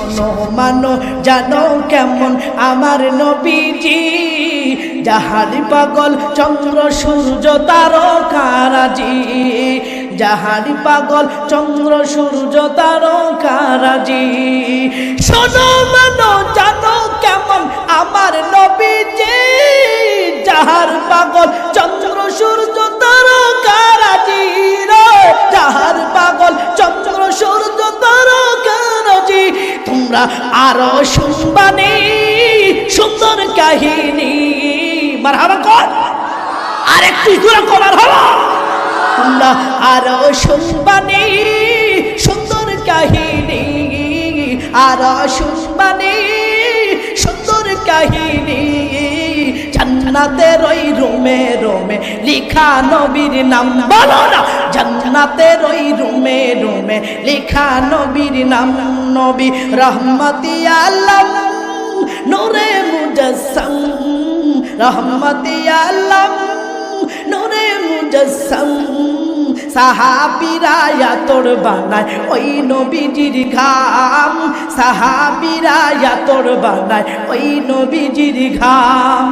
শোনো মানো জানো কেমন আমার নবীজি, জাহারি পাগল চন্দ্র সূর্য তারকারাজি, জাহারি পাগল চন্দ্র সূর্য তারকারাজি। শোনো মানো জানো কেমন আমার নবীজি, যাহার পাগল চন্দ্র সূর্য তারকারাজি রে, যাহার পাগল চন্দ্র সূর্য তারকারাজি। তোমরা আরো শুনবানি সুন্দর কাহিনী, মারহাবা কর আর একটু জোরে কর মারহাবা। তোমরা আরো শুনবানি সুন্দর কাহিনী, আরো শুনবানি সুন্দর কাহিনী। জান্নাতের ওই রুমে রুমে লিখা নবীর নাম, বলো না জান্নাতের ওই রুমে রুমে লিখা নবীর নাম। নবী রহমতি আলম নূরে মুজাসসাম, রহমতি আলম নূরে মুজাসসাম। সাহাবীরা আতর বানায় ওই নবীজির ঘাম, সাহাবীরা আতর বানায় ওই নবীজির ঘাম।